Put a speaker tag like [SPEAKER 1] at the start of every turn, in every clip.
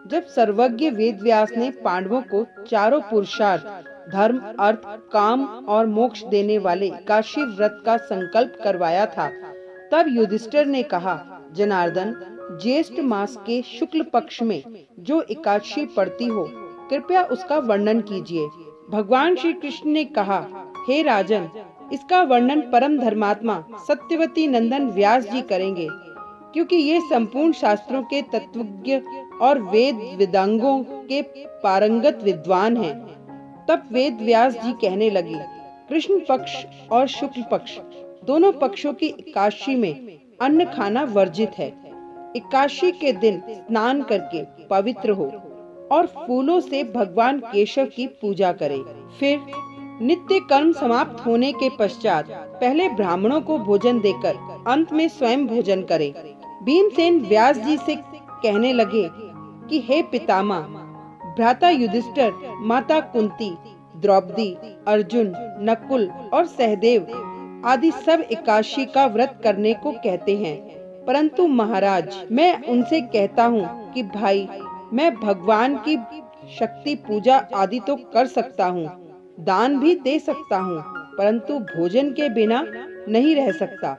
[SPEAKER 1] जब सर्वज्ञ वेदव्यास ने पांडवों को चारों पुरुषार्थ धर्म, अर्थ, काम और मोक्ष देने वाले एकादशी व्रत का संकल्प करवाया था, तब युधिष्ठिर ने कहा, जनार्दन, ज्येष्ठ मास के शुक्ल पक्ष में जो एकादशी पड़ती हो, कृपया उसका वर्णन कीजिए। भगवान श्री कृष्ण ने कहा, हे राजन, इसका वर्णन परम धर्मात्मा सत्यवती नंदन व्यास जी करेंगे, क्योंकि ये संपूर्ण शास्त्रों के तत्वज्ञ और वेद वेदांगों के पारंगत विद्वान हैं। तब वेद व्यास जी कहने लगे, कृष्ण पक्ष और शुक्ल पक्ष दोनों पक्षों की एकादशी में अन्न खाना वर्जित है। एकादशी के दिन स्नान करके पवित्र हो और फूलों से भगवान केशव की पूजा करें। फिर नित्य कर्म समाप्त होने के पश्चात पहले ब्राह्मणों को भोजन देकर अंत में स्वयं भोजन करें। भीमसेन व्यास जी से कहने लगे कि हे पितामह, भ्राता युधिष्ठिर, माता कुंती, द्रौपदी, अर्जुन, नकुल और सहदेव आदि सब एकादशी का व्रत करने को कहते हैं, परंतु महाराज, मैं उनसे कहता हूँ कि भाई, मैं भगवान की शक्ति पूजा आदि तो कर सकता हूँ, दान भी दे सकता हूँ, परंतु भोजन के बिना नहीं रह सकता।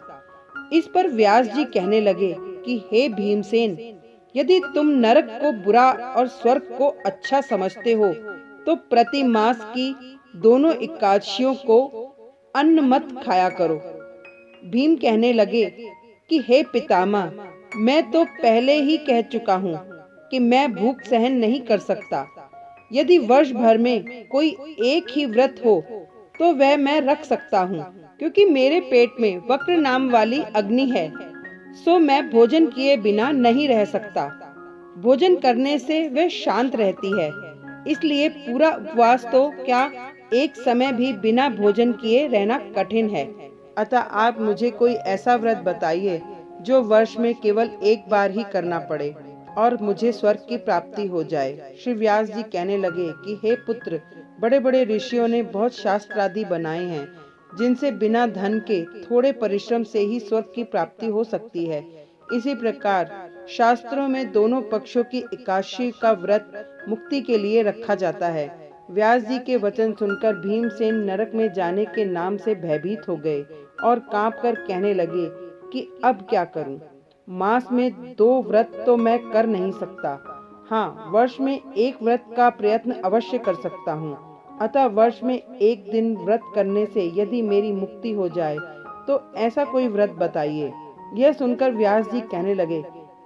[SPEAKER 1] इस पर व्यास जी कहने लगे कि हे भीमसेन, यदि तुम नरक को बुरा और स्वर्ग को अच्छा समझते हो, तो प्रति मास की दोनों एकादशियों को अन्न मत खाया करो। भीम कहने लगे कि हे पितामह, मैं तो पहले ही कह चुका हूँ कि मैं भूख सहन नहीं कर सकता। यदि वर्ष भर में कोई एक ही व्रत हो तो वह मैं रख सकता हूँ, क्योंकि मेरे पेट में वक्र नाम वाली अग्नि है, सो मैं भोजन किए बिना नहीं रह सकता। भोजन करने से वह शांत रहती है, इसलिए पूरा उपवास तो क्या, एक समय भी बिना भोजन किए रहना कठिन है। अतः आप मुझे कोई ऐसा व्रत बताइए जो वर्ष में केवल एक बार ही करना पड़े और मुझे स्वर्ग की प्राप्ति हो जाए। श्री व्यास जी कहने लगे कि हे पुत्र, बड़े बड़े ऋषियों ने बहुत शास्त्र आदि बनाए हैं, जिनसे बिना धन के थोड़े परिश्रम से ही स्वर्ग की प्राप्ति हो सकती है। इसी प्रकार शास्त्रों में दोनों पक्षों की एकादशी का व्रत मुक्ति के लिए रखा जाता है। व्यास जी के वचन सुनकर भीमसेन नरक में जाने के नाम से भयभीत हो गए और कांपकर कहने लगे कि अब क्या करूं? मास में 2 व्रत तो मैं कर नहीं सकता। हाँ, वर्ष में एक व्रत का प्रयत्न अवश्य कर सकता हूँ। अतः वर्ष में एक दिन व्रत करने से यदि मेरी मुक्ति हो जाए तो ऐसा कोई व्रत बताइए। यह सुनकर व्यास जी कहने लगे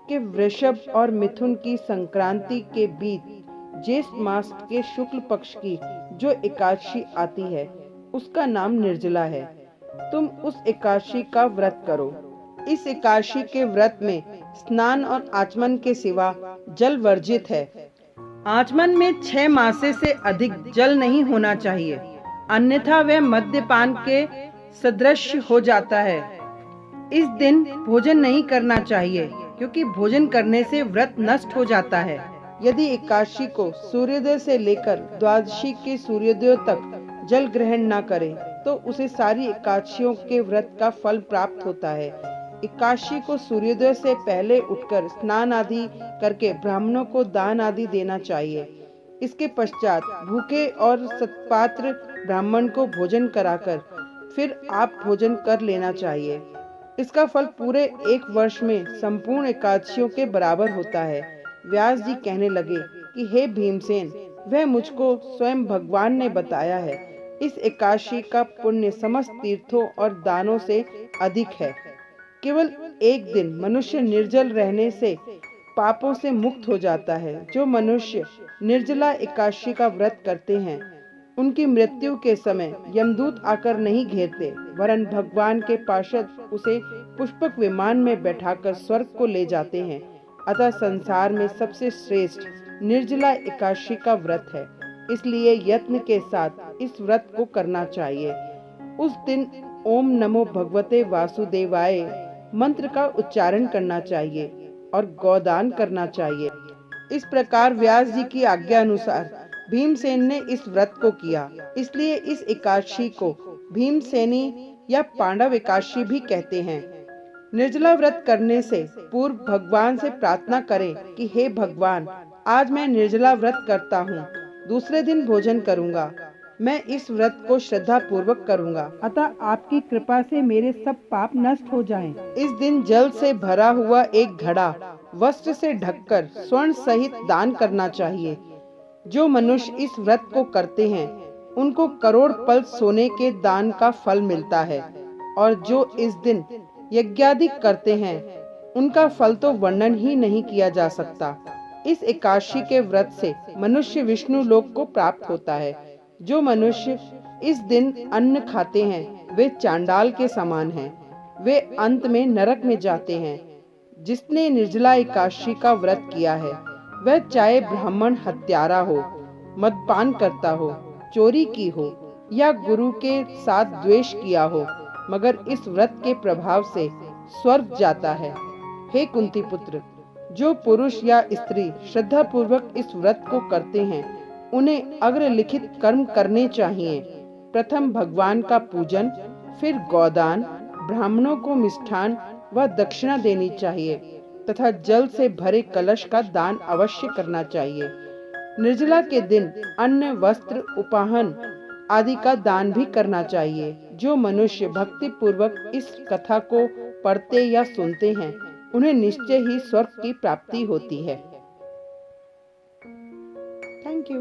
[SPEAKER 1] कि वृषभ और मिथुन की संक्रांति के बीच ज्येष्ठ मास के शुक्ल पक्ष की जो एकादशी आती है, उसका नाम निर्जला है। तुम उस एकादशी का व्रत करो। इस एकादशी के व्रत में स्नान और आचमन के सिवा जल वर्जित है। आचमन में 6 मासे से अधिक जल नहीं होना चाहिए, अन्यथा वह मद्यपान के सदृश हो जाता है। इस दिन भोजन नहीं करना चाहिए, क्योंकि भोजन करने से व्रत नष्ट हो जाता है। यदि एकादशी को सूर्योदय से लेकर द्वादशी के सूर्योदय तक जल ग्रहण न करे तो उसे सारी एकादशियों के व्रत का फल प्राप्त होता है। एकादशी को सूर्योदय से पहले उठकर स्नान आदि करके ब्राह्मणों को दान आदि देना चाहिए। इसके पश्चात भूखे और सत्पात्र ब्राह्मण को भोजन कराकर फिर आप भोजन कर लेना चाहिए। इसका फल पूरे एक वर्ष में संपूर्ण एकादशियों के बराबर होता है। व्यास जी कहने लगे कि हे भीमसेन, वह मुझको स्वयं भगवान ने बताया है। इस एकादशी का पुण्य समस्त तीर्थों और दानों से अधिक है। केवल एक दिन मनुष्य निर्जल रहने से पापों से मुक्त हो जाता है। जो मनुष्य निर्जला एकादशी का व्रत करते हैं, उनकी मृत्यु के समय यमदूत आकर नहीं घेरते, वरन भगवान के पार्षद उसे पुष्पक विमान में बैठाकर स्वर्ग को ले जाते हैं। अतः संसार में सबसे श्रेष्ठ निर्जला एकादशी का व्रत है, इसलिए यत्न के साथ इस व्रत को करना चाहिए। उस दिन ओम नमो भगवते वासुदेवाय मंत्र का उच्चारण करना चाहिए और गौदान करना चाहिए। इस प्रकार व्यास जी की आज्ञा अनुसार भीमसेन ने इस व्रत को किया। इसलिए इस एकादशी को भीमसेनी या पांडव एकादशी भी कहते हैं। निर्जला व्रत करने से पूर्व भगवान से प्रार्थना करें कि हे भगवान, आज मैं निर्जला व्रत करता हूँ, दूसरे दिन भोजन करूँगा। मैं इस व्रत को श्रद्धा पूर्वक करूँगा, अतः आपकी कृपा से मेरे सब पाप नष्ट हो जाएं। इस दिन जल से भरा हुआ एक घड़ा वस्त्र से ढककर स्वर्ण सहित दान करना चाहिए। जो मनुष्य इस व्रत को करते हैं उनको करोड़ पल सोने के दान का फल मिलता है, और जो इस दिन यज्ञादि करते हैं उनका फल तो वर्णन ही नहीं किया जा सकता। इस एकादशी के व्रत से मनुष्य विष्णु लोक को प्राप्त होता है। जो मनुष्य इस दिन अन्न खाते हैं वे चांडाल के समान हैं, वे अंत में नरक में जाते हैं। जिसने निर्जला एकादशी का व्रत किया है वह चाहे ब्राह्मण हत्यारा हो, मदपान करता हो, चोरी की हो या गुरु के साथ द्वेष किया हो, मगर इस व्रत के प्रभाव से स्वर्ग जाता है। हे कुंती पुत्र, जो पुरुष या स्त्री श्रद्धा पूर्वक इस व्रत को करते हैं उन्हें अग्रलिखित कर्म करने चाहिए। प्रथम भगवान का पूजन, फिर गौदान, ब्राह्मणों को मिष्ठान व दक्षिणा देनी चाहिए तथा जल से भरे कलश का दान अवश्य करना चाहिए। निर्जला के दिन अन्न, वस्त्र, उपाहन आदि का दान भी करना चाहिए। जो मनुष्य भक्ति पूर्वक इस कथा को पढ़ते या सुनते हैं उन्हें निश्चय ही स्वर्ग की प्राप्ति होती है। Thank you.